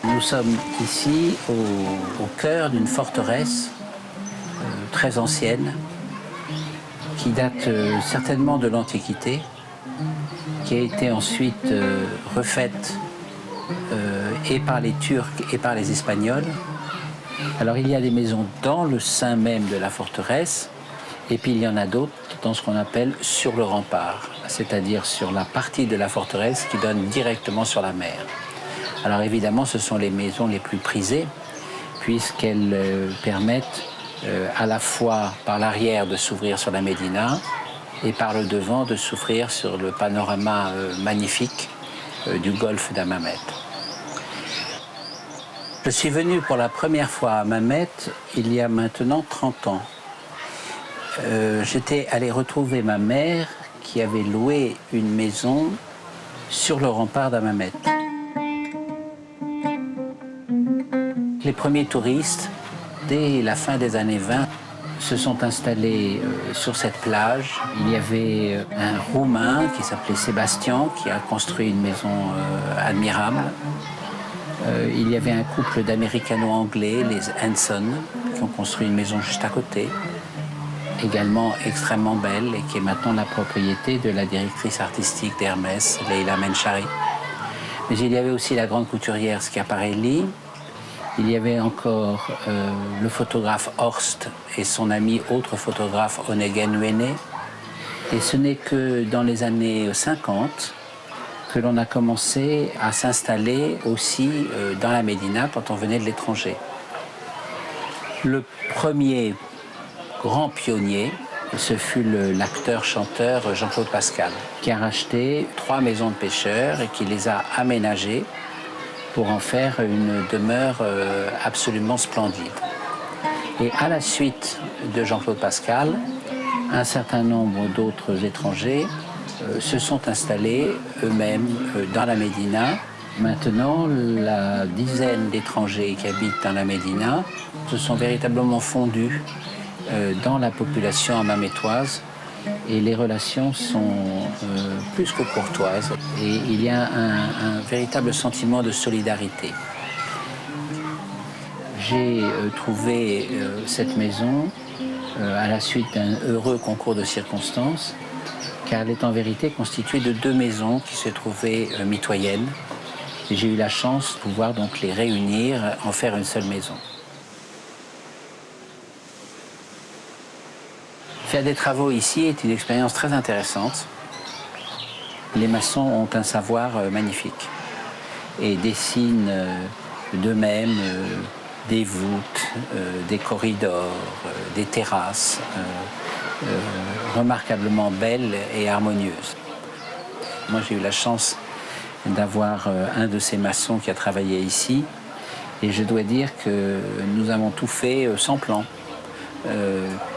Nous sommes ici au cœur d'une forteresse très ancienne qui date certainement de l'Antiquité, qui a été ensuite refaite et par les Turcs et par les Espagnols. Alors il y a des maisons dans le sein même de la forteresse, et puis il y en a d'autres dans ce qu'on appelle sur le rempart, c'est-à-dire sur la partie de la forteresse qui donne directement sur la mer. Alors évidemment, ce sont les maisons les plus prisées, puisqu'elles permettent à la fois par l'arrière de s'ouvrir sur la Médina et par le devant de s'ouvrir sur le panorama magnifique du golfe d'Hammamet. Je suis venu pour la première fois à Hammamet il y a maintenant 30 ans. J'étais allé retrouver ma mère qui avait loué une maison sur le rempart d'Hammamet. Les premiers touristes, dès la fin des années 20, se sont installés sur cette plage. Il y avait un Roumain qui s'appelait Sébastien qui a construit une maison admirable. Il y avait un couple d'Américano-Anglais, les Hanson, qui ont construit une maison juste à côté, également extrêmement belle et qui est maintenant la propriété de la directrice artistique d'Hermès, Leila Menchari. Mais il y avait aussi la grande couturière Schiaparelli. Il y avait encore le photographe Horst et son ami autre photographe Onegen Uene. Et ce n'est que dans les années 50 que l'on a commencé à s'installer aussi dans la Médina quand on venait de l'étranger. Le premier grand pionnier, ce fut l'acteur-chanteur Jean-Claude Pascal, qui a racheté 3 maisons de pêcheurs et qui les a aménagées pour en faire une demeure absolument splendide. Et à la suite de Jean-Claude Pascal, un certain nombre d'autres étrangers se sont installés eux-mêmes dans la Médina. Maintenant, la dizaine d'étrangers qui habitent dans la Médina se sont véritablement fondus dans la population hammamétoise et les relations sont plus que courtoises et il y a un véritable sentiment de solidarité. J'ai trouvé cette maison à la suite d'un heureux concours de circonstances, car elle est en vérité constituée de 2 maisons qui se trouvaient mitoyennes. Et j'ai eu la chance de pouvoir donc les réunir, en faire une seule maison. Faire des travaux ici est une expérience très intéressante. Les maçons ont un savoir magnifique et dessinent d'eux-mêmes des voûtes, des corridors, des terrasses remarquablement belles et harmonieuses. Moi, j'ai eu la chance d'avoir un de ces maçons qui a travaillé ici et je dois dire que nous avons tout fait sans plan.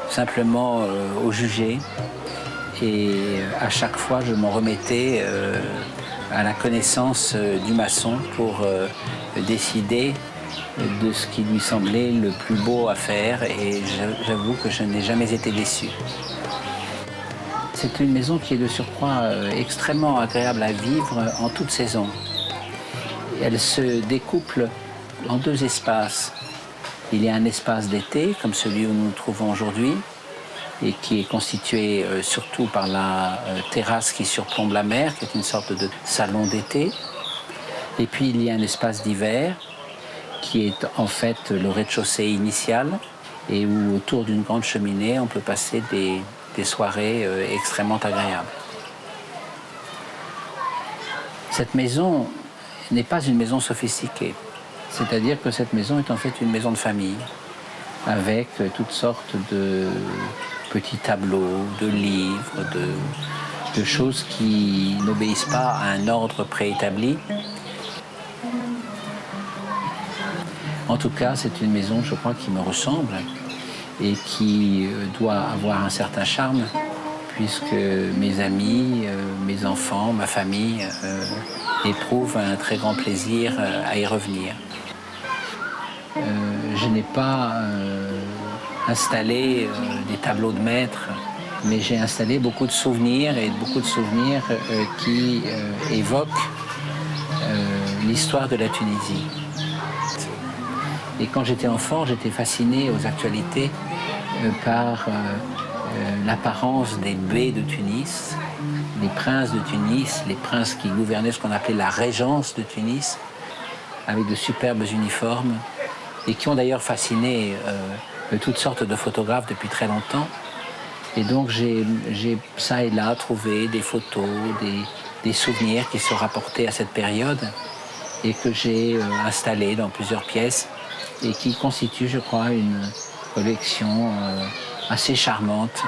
Simplement au jugé et à chaque fois je m'en remettais à la connaissance du maçon pour décider de ce qui lui semblait le plus beau à faire et j'avoue que je n'ai jamais été déçu. C'est une maison qui est de surcroît extrêmement agréable à vivre en toute saison. Elle se découple en 2 espaces. Il y a un espace d'été, comme celui où nous nous trouvons aujourd'hui, et qui est constitué surtout par la terrasse qui surplombe la mer, qui est une sorte de salon d'été. Et puis il y a un espace d'hiver, qui est en fait le rez-de-chaussée initial, et où autour d'une grande cheminée, on peut passer des soirées extrêmement agréables. Cette maison n'est pas une maison sophistiquée. C'est-à-dire que cette maison est en fait une maison de famille, avec toutes sortes de petits tableaux, de livres, de choses qui n'obéissent pas à un ordre préétabli. En tout cas, c'est une maison, je crois, qui me ressemble et qui doit avoir un certain charme, puisque mes amis, mes enfants, ma famille éprouvent un très grand plaisir à y revenir. Je n'ai pas installé des tableaux de maître mais j'ai installé beaucoup de souvenirs et beaucoup de souvenirs qui évoquent l'histoire de la Tunisie. Et quand j'étais enfant, j'étais fasciné aux actualités par l'apparence des bey de Tunis, les princes de Tunis, les princes qui gouvernaient ce qu'on appelait la régence de Tunis, avec de superbes uniformes, et qui ont d'ailleurs fasciné toutes sortes de photographes depuis très longtemps. Et donc j'ai ça et là trouvé des photos, des souvenirs qui se rapportaient à cette période et que j'ai installés dans plusieurs pièces et qui constituent, je crois, une collection assez charmante.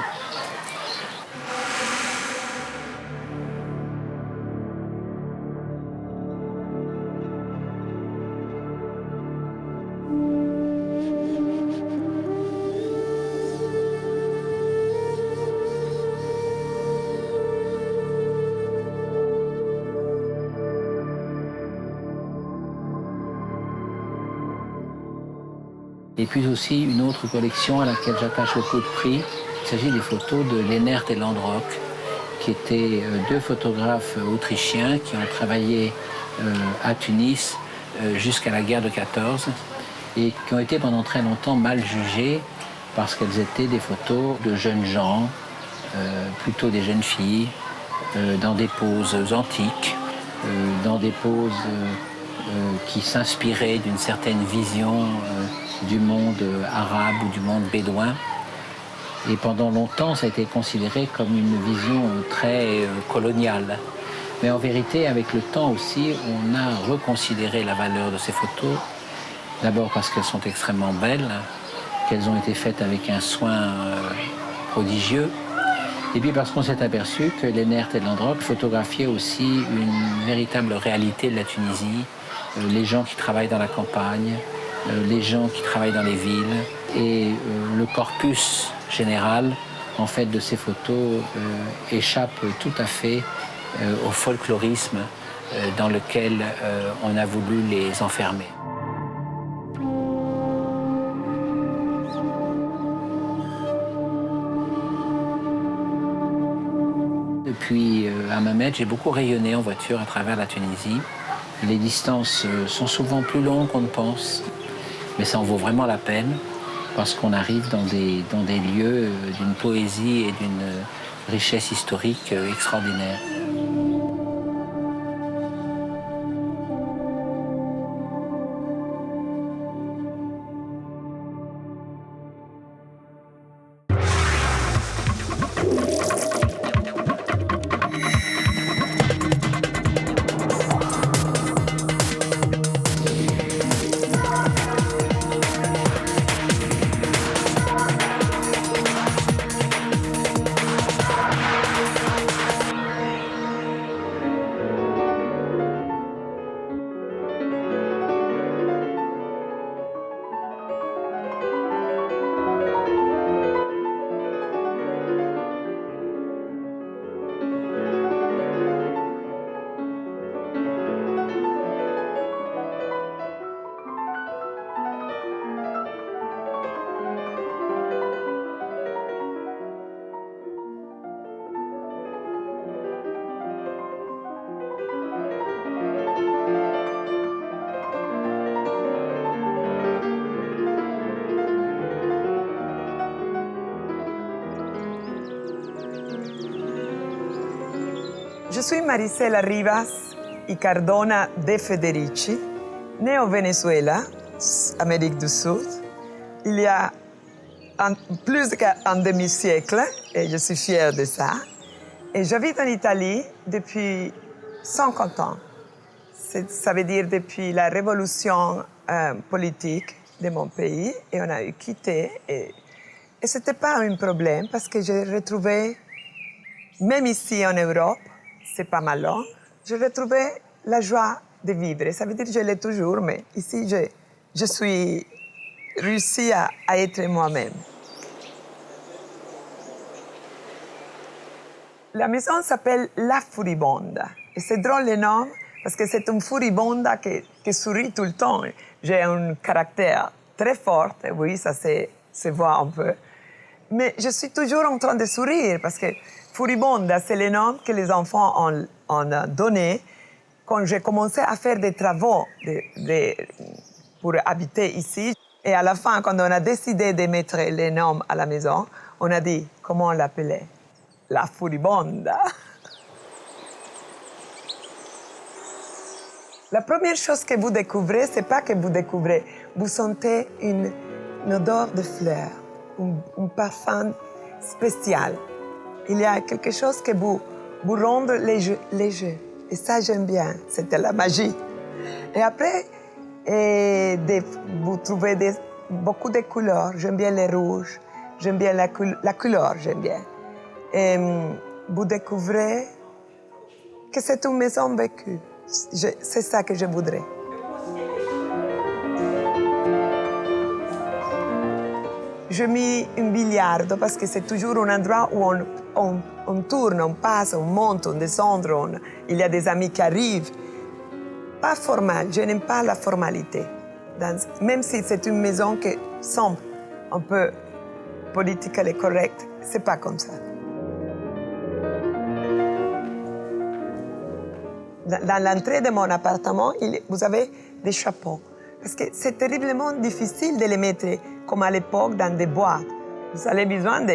Et puis aussi une autre collection à laquelle j'attache beaucoup de prix. Il s'agit des photos de Leonard et Landrock, qui étaient deux photographes autrichiens qui ont travaillé à Tunis jusqu'à la guerre de 14 et qui ont été pendant très longtemps mal jugées parce qu'elles étaient des photos de jeunes gens, plutôt des jeunes filles, dans des poses antiques, dans des poses qui s'inspiraient d'une certaine vision du monde arabe ou du monde bédouin. Et pendant longtemps, ça a été considéré comme une vision très coloniale. Mais en vérité, avec le temps aussi, on a reconsidéré la valeur de ces photos. D'abord parce qu'elles sont extrêmement belles, qu'elles ont été faites avec un soin prodigieux. Et puis parce qu'on s'est aperçu que Leonard et Landrock photographiaient aussi une véritable réalité de la Tunisie, les gens qui travaillent dans la campagne, les gens qui travaillent dans les villes. Et le corpus général, en fait, de ces photos échappe tout à fait au folklorisme dans lequel on a voulu les enfermer. Depuis Hammamet, j'ai beaucoup rayonné en voiture à travers la Tunisie. Les distances sont souvent plus longues qu'on ne pense, mais ça en vaut vraiment la peine parce qu'on arrive dans des lieux d'une poésie et d'une richesse historique extraordinaire. Je suis Marisela Rivas y Cardona de Federici, née au Venezuela, Amérique du Sud, il y a plus qu'un demi-siècle, et je suis fière de ça. Et j'habite en Italie depuis 50 ans. Ça veut dire depuis la révolution politique de mon pays, et on a eu quitté. Et ce n'était pas un problème parce que j'ai retrouvé, même ici en Europe, c'est pas mal long, j'ai retrouvé la joie de vivre. Ça veut dire que je l'ai toujours, mais ici, je suis réussi à être moi-même. La maison s'appelle La Furibonda. Et c'est drôle le nom, parce que c'est une furibonda qui sourit tout le temps. J'ai un caractère très fort, oui, ça se voit un peu. Mais je suis toujours en train de sourire parce que Furibonda, c'est le nom que les enfants ont donné quand j'ai commencé à faire des travaux pour habiter ici. Et à la fin, quand on a décidé de mettre les noms à la maison, on a dit comment on l'appelait. La Furibonda. La première chose que vous découvrez, c'est pas que vous découvrez, vous sentez une odeur de fleurs, un parfum spécial. Il y a quelque chose qui vous rend léger. Et ça, j'aime bien. C'était la magie. Et après, vous trouvez beaucoup de couleurs. J'aime bien les rouges. J'aime bien la couleur, j'aime bien. Et vous découvrez que c'est une maison vécue. C'est ça que je voudrais. Je mets un billard parce que c'est toujours un endroit où on tourne, on passe, on monte, on descend. Il y a des amis qui arrivent. Pas formal, je n'aime pas la formalité. Même si c'est une maison qui semble un peu politiquement correcte, c'est pas comme ça. Dans l'entrée de mon appartement, vous avez des chapeaux. Parce que c'est terriblement difficile de les mettre comme à l'époque dans des boîtes. Vous avez besoin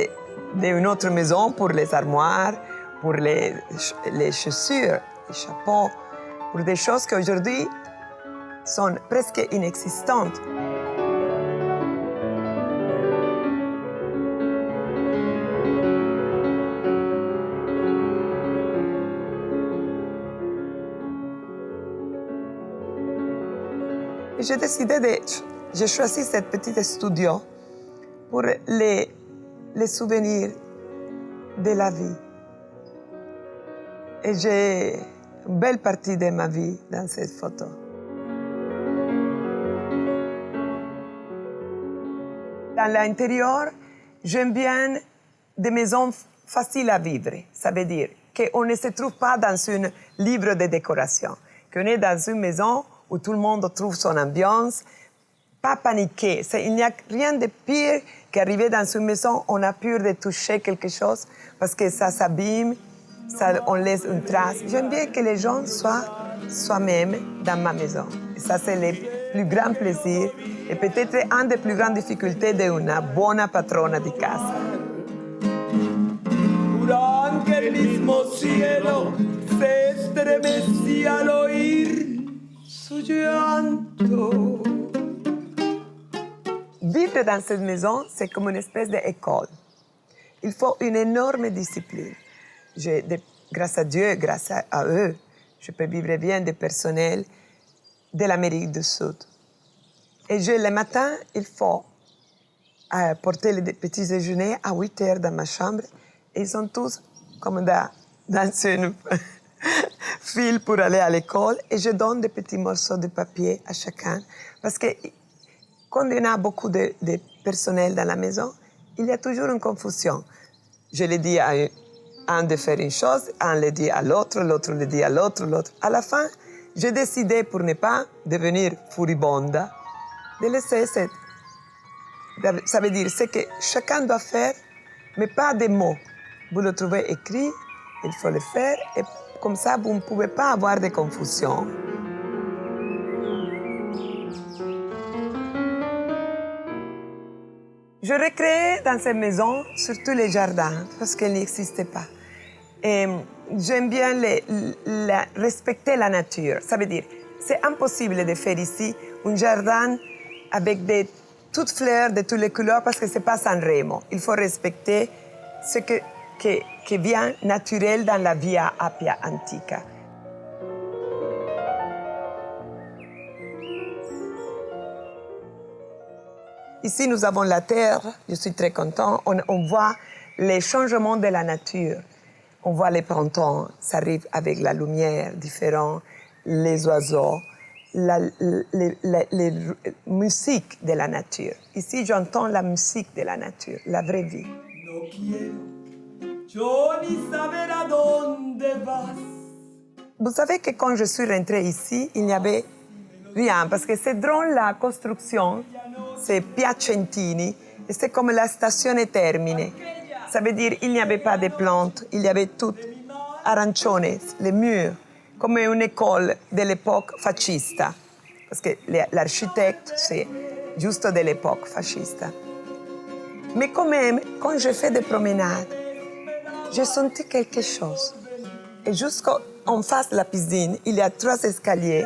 d'une autre maison pour les armoires, pour les chaussures, les chapeaux, pour des choses qui aujourd'hui sont presque inexistantes. J'ai décidé j'ai choisi cette petite studio pour les souvenirs de la vie. Et j'ai une belle partie de ma vie dans cette photo. Dans l'intérieur, j'aime bien des maisons faciles à vivre. Ça veut dire qu'on ne se trouve pas dans un livre de décoration, qu'on est dans une maison où tout le monde trouve son ambiance, pas paniqué. Il n'y a rien de pire qu'arriver dans une maison, on a peur de toucher quelque chose parce que ça s'abîme, on laisse une trace. J'aime bien que les gens soient soi-même dans ma maison. Et ça, c'est le plus grand plaisir et peut-être une des plus grandes difficultés d'une bonne patrona di casa. Durante el mismo cielo se estremecía al oír su llanto. Vivre dans cette maison, c'est comme une espèce d'école. Il faut une énorme discipline. Grâce à Dieu, grâce à eux, je peux vivre bien des personnels de l'Amérique du Sud. Et le matin, il faut porter le petit déjeuner à 8 heures dans ma chambre. Et ils sont tous comme dans une file pour aller à l'école. Et je donne des petits morceaux de papier à chacun. Parce que quand il y a beaucoup de personnel dans la maison, il y a toujours une confusion. Je le dis à un de faire une chose, un le dit à l'autre le dit à l'autre. À la fin, j'ai décidé, pour ne pas devenir furibonda, de laisser cette... Ça veut dire ce que chacun doit faire, mais pas des mots. Vous le trouvez écrit, il faut le faire, et comme ça, vous ne pouvez pas avoir de confusion. Je recréais dans cette maison surtout les jardins, parce qu'ils n'existaient pas. Et j'aime bien respecter la nature. Ça veut dire, c'est impossible de faire ici un jardin avec toutes fleurs de toutes les couleurs, parce que ce n'est pas Sanremo. Il faut respecter ce qui vient naturel dans la Via Appia Antica. Ici, nous avons la terre, je suis très content. On voit les changements de la nature. On voit les printemps, ça arrive avec la lumière différente, les oiseaux, la musique de la nature. Ici, j'entends la musique de la nature, la vraie vie. No quiero yo ni saber a dónde vas. Vous savez que quand je suis rentrée ici, il n'y avait rien, parce que c'est dans la construction, c'est Piacentini, Et c'est comme la station est terminée. Ça veut dire qu'il n'y avait pas de plantes, il y avait tout arancione, les murs, comme une école de l'époque fascista. Parce que l'architecte, c'est juste de l'époque fascista. Mais quand même, quand je fais des promenades, j'ai senti quelque chose. Et jusqu'en face de la piscine, il y a 3 escaliers.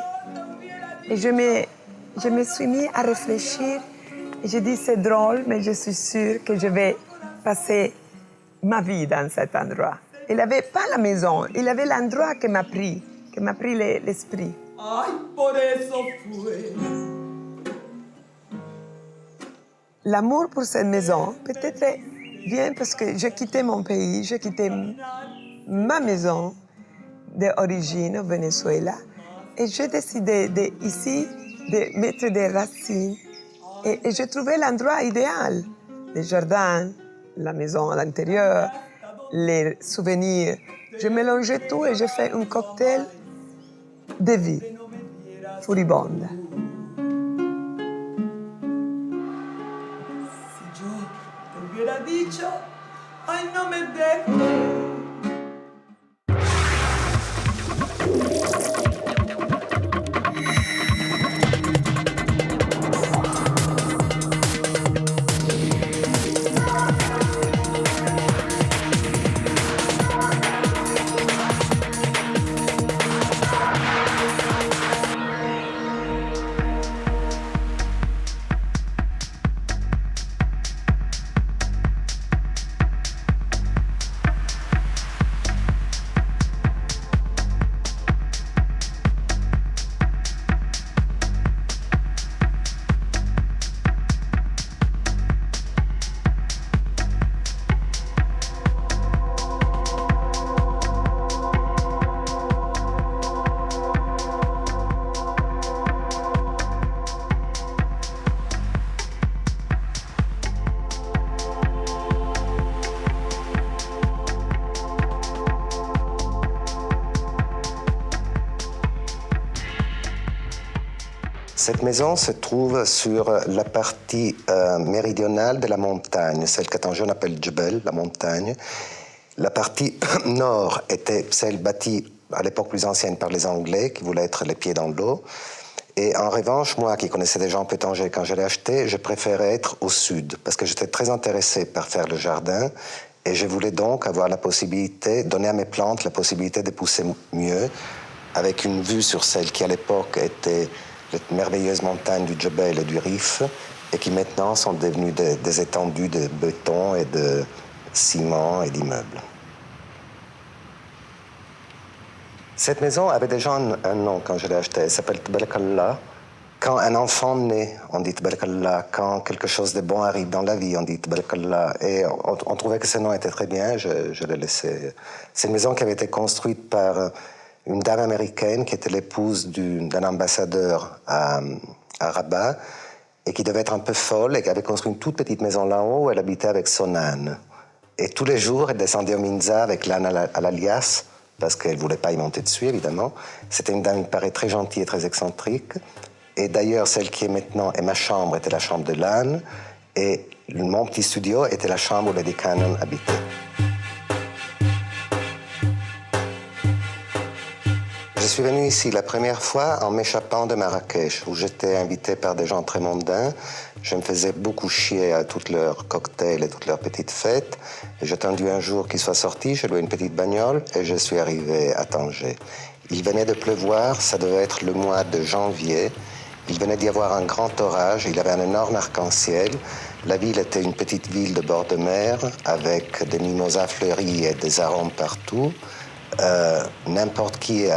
Et je me suis mis à réfléchir. Et j'ai dit, c'est drôle, mais je suis sûre que je vais passer ma vie dans cet endroit. Il n'avait pas la maison, il avait l'endroit qui m'a pris l'esprit. Ay, por eso fue. L'amour pour cette maison, peut-être vient parce que j'ai quitté mon pays, j'ai quitté ma maison d'origine au Venezuela. Et j'ai décidé ici de mettre des racines. Et j'ai trouvé l'endroit idéal. Les jardins, la maison à l'intérieur, les souvenirs. Je mélangeais tout et j'ai fait un cocktail de vie furibonde. Si yo te hubiera dicho, ay, no me dejes. Cette maison se trouve sur la partie méridionale de la montagne, celle que Tanger appelle Djebel, la montagne. La partie nord était celle bâtie à l'époque plus ancienne par les Anglais, qui voulaient être les pieds dans l'eau. Et en revanche, moi qui connaissais déjà un peu Tanger quand je l'ai acheté, je préférais être au sud, parce que j'étais très intéressé par faire le jardin, et je voulais donc avoir la possibilité, donner à mes plantes la possibilité de pousser mieux, avec une vue sur celle qui à l'époque était les merveilleuses montagnes du Djebel et du Rif, et qui maintenant sont devenues des étendues de béton et de ciment et d'immeubles. Cette maison avait déjà un nom quand je l'ai achetée. Elle s'appelle Tbarakallah. Quand un enfant naît, on dit Tbarakallah. Quand quelque chose de bon arrive dans la vie, on dit Tbarakallah. Et on trouvait que ce nom était très bien, je l'ai laissé. C'est une maison qui avait été construite par une dame américaine qui était l'épouse d'un ambassadeur à Rabat et qui devait être un peu folle et qui avait construit une toute petite maison là-haut où elle habitait avec son âne. Et tous les jours, elle descendait au Minza avec l'âne à la liasse parce qu'elle ne voulait pas y monter dessus, évidemment. C'était une dame, il paraît, très gentille et très excentrique. Et d'ailleurs, celle qui est maintenant ma chambre était la chambre de l'âne et mon petit studio était la chambre où Lady Cannon habitait. Je suis venu ici la première fois en m'échappant de Marrakech, où j'étais invité par des gens très mondains. Je me faisais beaucoup chier à toutes leurs cocktails et toutes leurs petites fêtes. Et j'ai attendu un jour qu'ils soient sortis, j'ai loué une petite bagnole et je suis arrivé à Tanger. Il venait de pleuvoir, ça devait être le mois de janvier. Il venait d'y avoir un grand orage, il y avait un énorme arc-en-ciel. La ville était une petite ville de bord de mer avec des mimosas fleuris et des arômes partout. N'importe qui,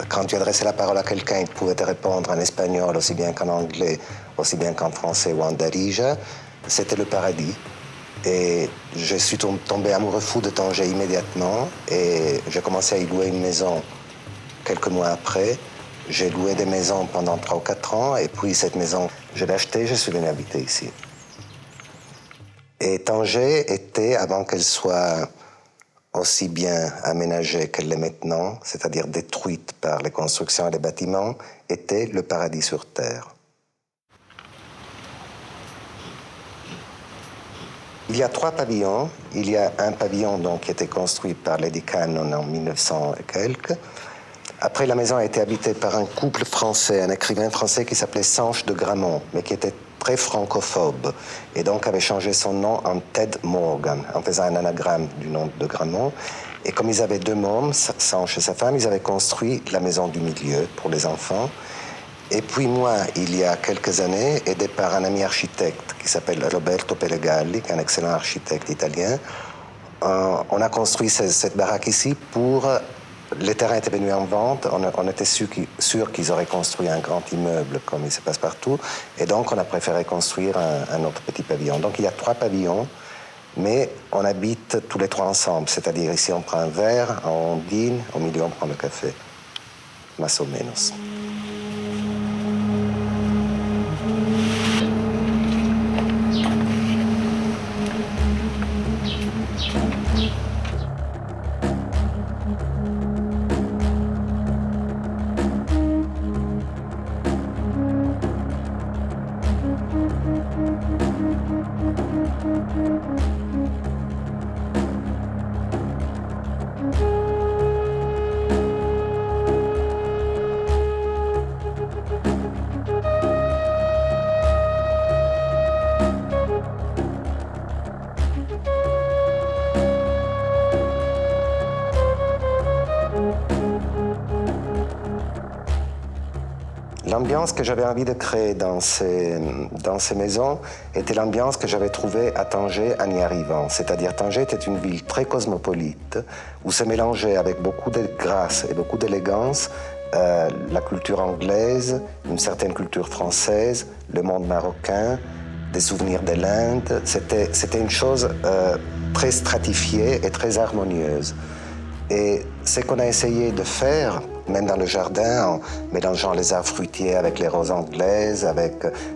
quand tu adressais la parole à quelqu'un, il pouvait te répondre en espagnol aussi bien qu'en anglais, aussi bien qu'en français ou en darija. C'était le paradis. Et je suis tombé amoureux fou de Tanger immédiatement et j'ai commencé à y louer une maison quelques mois après. J'ai loué des maisons pendant 3 ou 4 ans et puis cette maison, je l'ai achetée, je suis venu habiter ici. Et Tanger était, avant qu'elle soit aussi bien aménagée qu'elle l'est maintenant, c'est-à-dire détruite par les constructions et les bâtiments, était le paradis sur terre. Il y a 3 pavillons. Il y a un pavillon donc, qui a été construit par Lady Cannon en 1900 et quelques. Après, la maison a été habitée par un couple français, un écrivain français qui s'appelait Sanche de Gramont, mais qui était très francophobe, et donc avait changé son nom en Ted Morgan, en faisant un anagramme du nom de Gramont. Et comme ils avaient 2 mômes, Sanche et sa femme, ils avaient construit la maison du milieu pour les enfants. Et puis moi, il y a quelques années, aidé par un ami architecte qui s'appelle Roberto Pellegalli, qui est un excellent architecte italien, on a construit cette baraque ici pour... Les terrains étaient venus en vente, on était sûr qu'ils auraient construit un grand immeuble comme il se passe partout, et donc on a préféré construire un autre petit pavillon. Donc il y a 3 pavillons, mais on habite tous les 3 ensemble, c'est-à-dire ici on prend un verre, on dîne, au milieu on prend le café, más o menos. L'ambiance que j'avais envie de créer dans ces maisons était l'ambiance que j'avais trouvée à Tanger en y arrivant. C'est-à-dire Tanger était une ville très cosmopolite où se mélangeait avec beaucoup de grâce et beaucoup d'élégance la culture anglaise, une certaine culture française, le monde marocain, des souvenirs de l'Inde. C'était une chose très stratifiée et très harmonieuse. Et ce qu'on a essayé de faire, même dans le jardin, en mélangeant les arbres fruitiers avec les roses anglaises,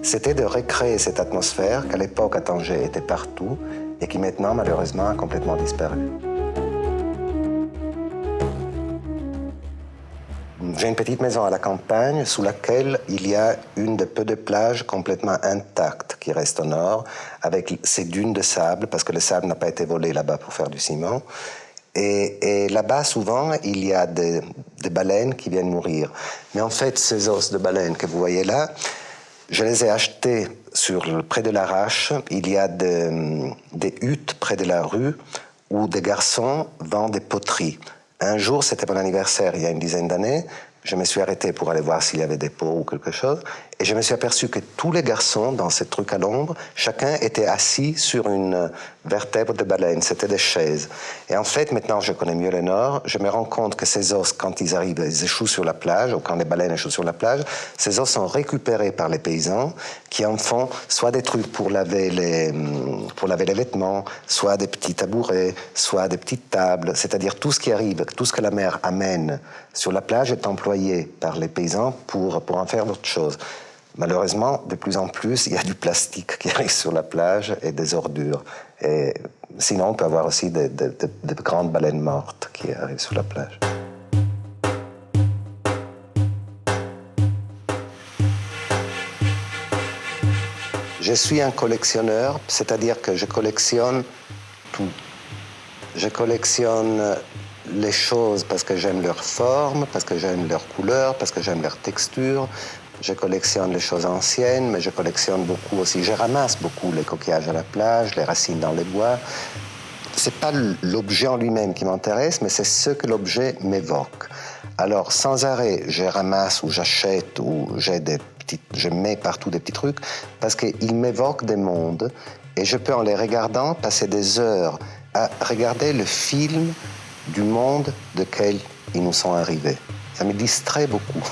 c'était de recréer cette atmosphère qu'à l'époque à Tanger était partout et qui maintenant, malheureusement, a complètement disparu. J'ai une petite maison à la campagne sous laquelle il y a une de peu de plages complètement intactes qui reste au nord, avec ces dunes de sable, parce que le sable n'a pas été volé là-bas pour faire du ciment. Et là-bas, souvent, il y a des baleines qui viennent mourir. Mais en fait, ces os de baleines que vous voyez là, je les ai achetés près de l'Arrache. Il y a des huttes près de la rue où des garçons vendent des poteries. Un jour, c'était mon anniversaire, il y a une dizaine d'années, je me suis arrêté pour aller voir s'il y avait des pots ou quelque chose, et je me suis aperçu que tous les garçons, dans ces trucs à l'ombre, chacun était assis sur une vertèbre de baleine, c'était des chaises. Et en fait, maintenant je connais mieux le Nord, je me rends compte que ces os, quand ils arrivent, ils échouent sur la plage, ou quand les baleines échouent sur la plage, ces os sont récupérés par les paysans, qui en font soit des trucs pour laver les vêtements, soit des petits tabourets, soit des petites tables, c'est-à-dire tout ce qui arrive, tout ce que la mer amène sur la plage est employé par les paysans pour en faire d'autres choses. Malheureusement, de plus en plus, il y a du plastique qui arrive sur la plage et des ordures. Et sinon, on peut avoir aussi de grandes baleines mortes qui arrivent sur la plage. Je suis un collectionneur, c'est-à-dire que je collectionne tout. Je collectionne les choses parce que j'aime leur forme, parce que j'aime leur couleur, parce que j'aime leur texture. Je collectionne les choses anciennes, mais je collectionne beaucoup aussi. Je ramasse beaucoup les coquillages à la plage, les racines dans les bois. C'est pas l'objet en lui-même qui m'intéresse, mais c'est ce que l'objet m'évoque. Alors, sans arrêt, je ramasse ou j'achète ou je mets partout des petits trucs parce qu'ils m'évoquent des mondes et je peux, en les regardant, passer des heures à regarder le film du monde duquel ils nous sont arrivés. Ça me distrait beaucoup.